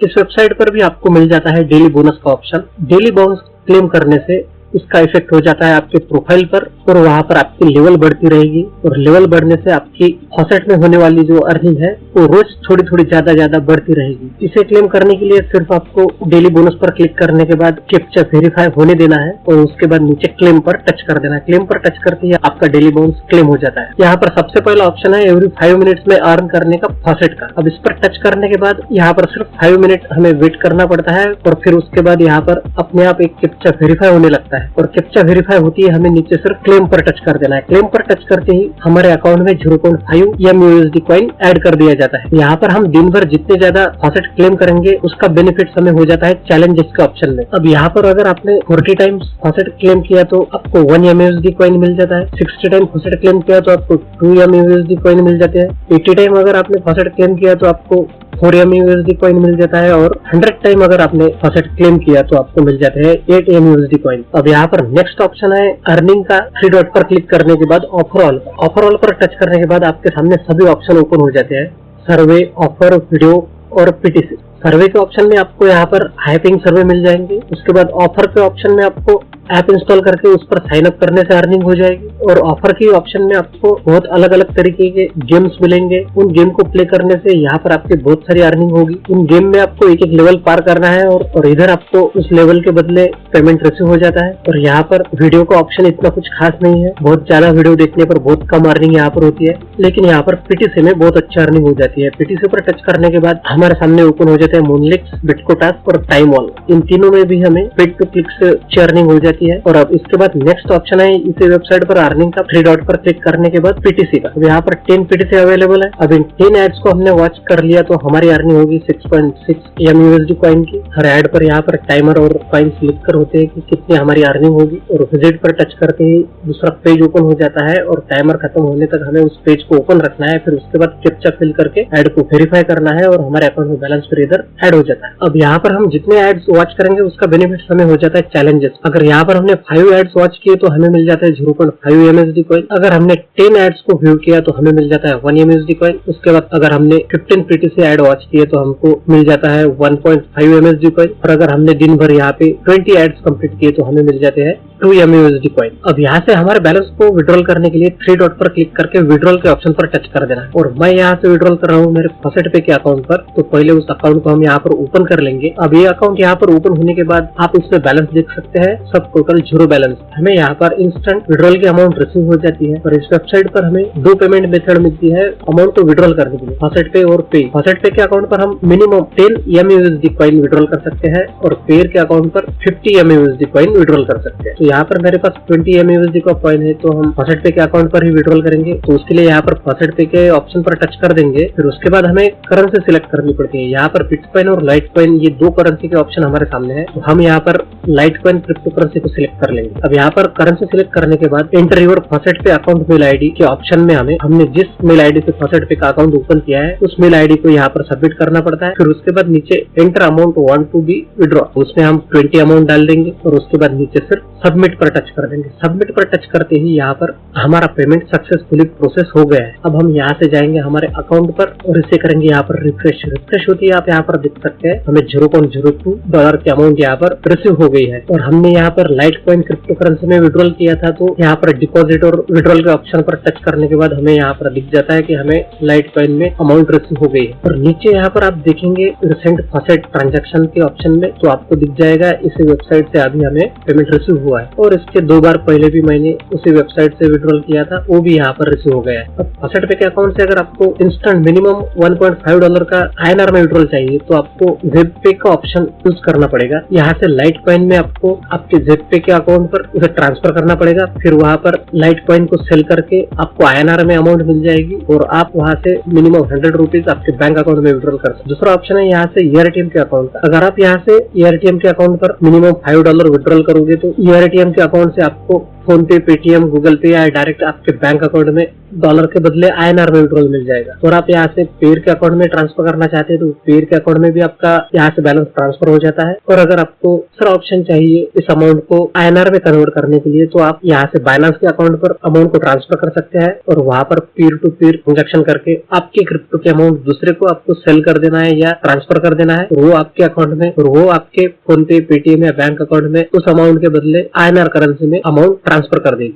इस वेबसाइट पर भी आपको मिल जाता है डेली बोनस का ऑप्शन। डेली बोनस क्लेम करने से इसका इफेक्ट हो जाता है आपके प्रोफाइल पर और वहां पर आपकी लेवल बढ़ती रहेगी और लेवल बढ़ने से आपकी फॉसेट में होने वाली जो अर्निंग है वो रोज थोड़ी थोड़ी ज्यादा बढ़ती रहेगी। इसे क्लेम करने के लिए सिर्फ आपको डेली बोनस पर क्लिक करने के बाद कैप्चा वेरीफाई होने देना है और उसके बाद नीचे क्लेम पर टच कर देना है। क्लेम पर टच करते ही आपका डेली बोनस क्लेम हो जाता है। यहाँ पर सबसे पहला ऑप्शन है एवरी 5 मिनट्स में अर्न करने का फॉसेट का। अब इस पर टच करने के बाद यहाँ पर सिर्फ 5 मिनट हमें वेट करना पड़ता है और फिर उसके बाद यहाँ पर अपने आप एक कैप्चा वेरीफाई होने लगता है और कैप्चा वेरीफाई होती है हमें नीचे सिर्फ क्लेम पर टच कर देना है। क्लेम पर टच करते ही हमारे अकाउंट में 0.5 MUSD कॉइन ऐड कर दिया जाता है। यहाँ पर हम दिन भर जितने ज्यादा फॉसेट क्लेम करेंगे उसका बेनिफिट हमें हो जाता है चैलेंजेस के ऑप्शन में। अब यहाँ पर अगर आपने 40 टाइम्स फॉसेट क्लेम किया तो आपको 1 MUSD कॉइन मिल जाता है। 60 टाइम फॉसेट क्लेम किया तो आपको 2 MUSD कॉइन मिल जाते हैं। 80 टाइम अगर आपने फॉसेट क्लेम किया तो आपको 4 MUSD कॉइन मिल जाता है और 100 टाइम अगर आपने फॉसेट क्लेम किया तो आपको मिल जाते हैं 8 MUSD कॉइन। अब यहाँ पर नेक्स्ट ऑप्शन है अर्निंग का। 3 डॉट पर क्लिक करने के बाद ऑफर ऑल पर टच करने के बाद आपके सामने सभी ऑप्शन ओपन हो जाते हैं। सर्वे, ऑफर, वीडियो और पीटीसी। सर्वे के ऑप्शन में आपको यहाँ पर हाइपिंग सर्वे मिल जाएंगे। उसके बाद ऑफर के ऑप्शन में आपको ऐप इंस्टॉल करके उस पर साइन अप करने से अर्निंग हो जाएगी और ऑफर की ऑप्शन में आपको बहुत अलग अलग तरीके के गेम्स मिलेंगे। उन गेम को प्ले करने से यहाँ पर आपकी बहुत सारी अर्निंग होगी। उन गेम में आपको एक लेवल पार करना है और इधर आपको उस लेवल के बदले पेमेंट रिसीव हो जाता है। और यहाँ पर वीडियो का ऑप्शन इतना कुछ खास नहीं है। बहुत ज्यादा वीडियो देखने पर बहुत कम अर्निंग यहाँ पर होती है, लेकिन यहाँ पर पीटीसी में बहुत अच्छा अर्निंग हो जाती है। पीटीसी पर टच करने के बाद हमारे सामने ओपन हो जाते हैं मूनलिक्स, बिटको टास्क और टाइम वॉल। इन तीनों में भी हमें पेड टू क्लिक से अच्छी अर्निंग हो जाती है। और अब इसके बाद नेक्स्ट ऑप्शन है इसी वेबसाइट पर अर्निंग का। 3 डॉट पर क्लिक करने के बाद पीटीसी का। यहाँ पर 10 पीटीसी अवेलेबल है। अब इन 10 एड्स को हमने वॉच कर लिया तो हमारी अर्निंग होगी 6.6 MUSD कॉइन की। हर एड पर यहाँ पर टाइमर और कॉइन्स लिख कर होते हैं कि कितनी हमारी अर्निंग होगी और विजिट पर टच करते ही दूसरा पेज ओपन हो जाता है और टाइमर खत्म होने तक हमें उस पेज को ओपन रखना है। फिर उसके बाद कैप्चा फिल करके एड को वेरीफाई करना है और हमारे अकाउंट में बैलेंस फिर इधर एड हो जाता है। अब यहाँ पर हम जितने एड्स वॉच करेंगे उसका बेनिफिट हमें हो जाता है चैलेंजेस। अगर यहाँ पर हमने 5 एड्स वॉच किए तो हमें मिल जाता है 0.5 MUSD कॉइन। अगर हमने 10 एड्स को व्यू किया तो हमें मिल जाता है 1 MUSD कॉइन। उसके बाद अगर हमने 15 पीटीसी एड वॉच किए तो हमको मिल जाता है 1.5 MUSD कॉइन। और अगर हमने दिन भर यहाँ पे 20 एड्स कंप्लीट किए तो हमें मिल जाते हैं 2 MUSD कॉइन। अब यहाँ से हमारे बैलेंस को विड्रॉल करने के लिए 3 डॉट पर क्लिक करके विड्रॉल के ऑप्शन पर टच कर देना है। और मैं यहाँ से विड्रॉल कर रहा हूँ मेरे फॉसेट पे के अकाउंट पर, तो पहले उस अकाउंट को हम यहाँ पर ओपन कर लेंगे। अब ये अकाउंट यहाँ पर ओपन होने के बाद आप इसमें बैलेंस देख सकते हैं, सब टोटल 0 बैलेंस। हमें यहाँ पर इंस्टेंट विड्रॉल की अमाउंट रिसीव हो जाती है और इस वेबसाइट पर हमें 2 पेमेंट मेथड मिलती है अमाउंट को विड्रॉल करने के लिए, फॉसेट पे और पे। फॉसेट पे के अकाउंट पर हम मिनिमम 10 MUSD कॉइन विड्रॉल कर सकते हैं और पेयर के अकाउंट पर 50 MUSD कॉइन विड्रॉल कर सकते हैं। तो यहाँ पर मेरे पास 20 MUSD का कॉइन है तो हम फॉसेट पे के अकाउंट पर ही विड्रॉल करेंगे। तो उसके लिए यहाँ पर फॉसेट पे के ऑप्शन पर टच कर देंगे। फिर उसके बाद हमें करेंसी सिलेक्ट करनी पड़ती है। यहाँ पर बिटकॉइन और लाइट कॉइन ये 2 करेंसी के ऑप्शन हमारे सामने है। तो हम यहाँ पर लाइट कॉइन क्रिप्टो करेंसी को सिलेक्ट कर लेंगे। अब यहाँ पर करेंसी सिलेक्ट करने के बाद एंटर योर फॉसेट पे अकाउंट मेल आईडी के ऑप्शन में हमने जिस मेल आईडी से फॉसेट पे का अकाउंट ओपन किया है उस मेल आईडी को यहाँ पर सबमिट करना पड़ता है। फिर उसके बाद नीचे enter amount want to be withdraw, उसमें हम 20 अमाउंट डाल देंगे और उसके बाद नीचे सिर्फ सबमिट पर टच कर देंगे। सबमिट पर टच करते ही यहाँ पर हमारा पेमेंट सक्सेसफुली प्रोसेस हो गया है। अब हम यहाँ से जाएंगे हमारे अकाउंट पर और इसे करेंगे यहाँ पर रिफ्रेश होती है। आप यहाँ पर देख सकते हैं हमें $0.02 की अमाउंट यहाँ पर रिसीव हो गई है। और हमने यहाँ पर लाइट कॉइन क्रिप्टो करेंसी में विड्रॉल किया था तो यहाँ पर डिपॉजिट और विड्रॉल के ऑप्शन पर टच करने के बाद हमें यहाँ पर दिख जाता है कि हमें लाइट कॉइन में अमाउंट रिसीव हो गई है। और नीचे यहाँ पर आप देखेंगे रिसेंट फॉसेट ट्रांजैक्शन के ऑप्शन में तो आपको दिख जाएगा इसी वेबसाइट से अभी हमें पेमेंट रिसीव हुआ है और इसके 2 बार पहले भी मैंने उसी वेबसाइट से विड्रॉल किया था, वो भी यहाँ पर रिसीव हो गया है। अब फॉसेट पे के अकाउंट से अगर आपको इंस्टेंट मिनिमम $1.5 का INR में विड्रॉल चाहिए तो आपको वेब पे का ऑप्शन यूज करना पड़ेगा। यहाँ से लाइट कॉइन में आपको आपके जेब पे के अकाउंट पर उसे ट्रांसफर करना पड़ेगा। फिर वहाँ पर लाइट कॉइन को सेल करके आपको INR में अमाउंट मिल जाएगी और आप वहाँ से मिनिमम 100 रुपीज आपके बैंक अकाउंट में विड्रॉल कर सकते। दूसरा ऑप्शन है यहाँ से ERTM के अकाउंट का। अगर आप यहाँ से ERTM के अकाउंट पर मिनिमम $5 विड्रॉल करोगे तो ERTM के अकाउंट से आपको फोन पे, पेटीएम, गूगल पे या डायरेक्ट आपके बैंक अकाउंट में डॉलर के बदले INR में विड्रॉल मिल जाएगा। और आप यहाँ से पेयर के अकाउंट में ट्रांसफर करना चाहते हैं तो पेयर के अकाउंट में भी आपका यहाँ से बैलेंस ट्रांसफर हो जाता है। और अगर आपको दूसरा ऑप्शन चाहिए इस अमाउंट को INR में कन्वर्ट करने के लिए तो आप यहाँ से बाइनेंस के अकाउंट पर अमाउंट को ट्रांसफर कर सकते हैं और वहाँ पर पीयर टू पीयर ट्रांजेक्शन करके आपके क्रिप्टो के अमाउंट दूसरे को आपको सेल कर देना है या ट्रांसफर कर देना है, वो आपके अकाउंट में और वो आपके फोन पे, पेटीएम या बैंक अकाउंट में उस अमाउंट के बदले INR करेंसी में अमाउंट ट्रांसफर कर देगी।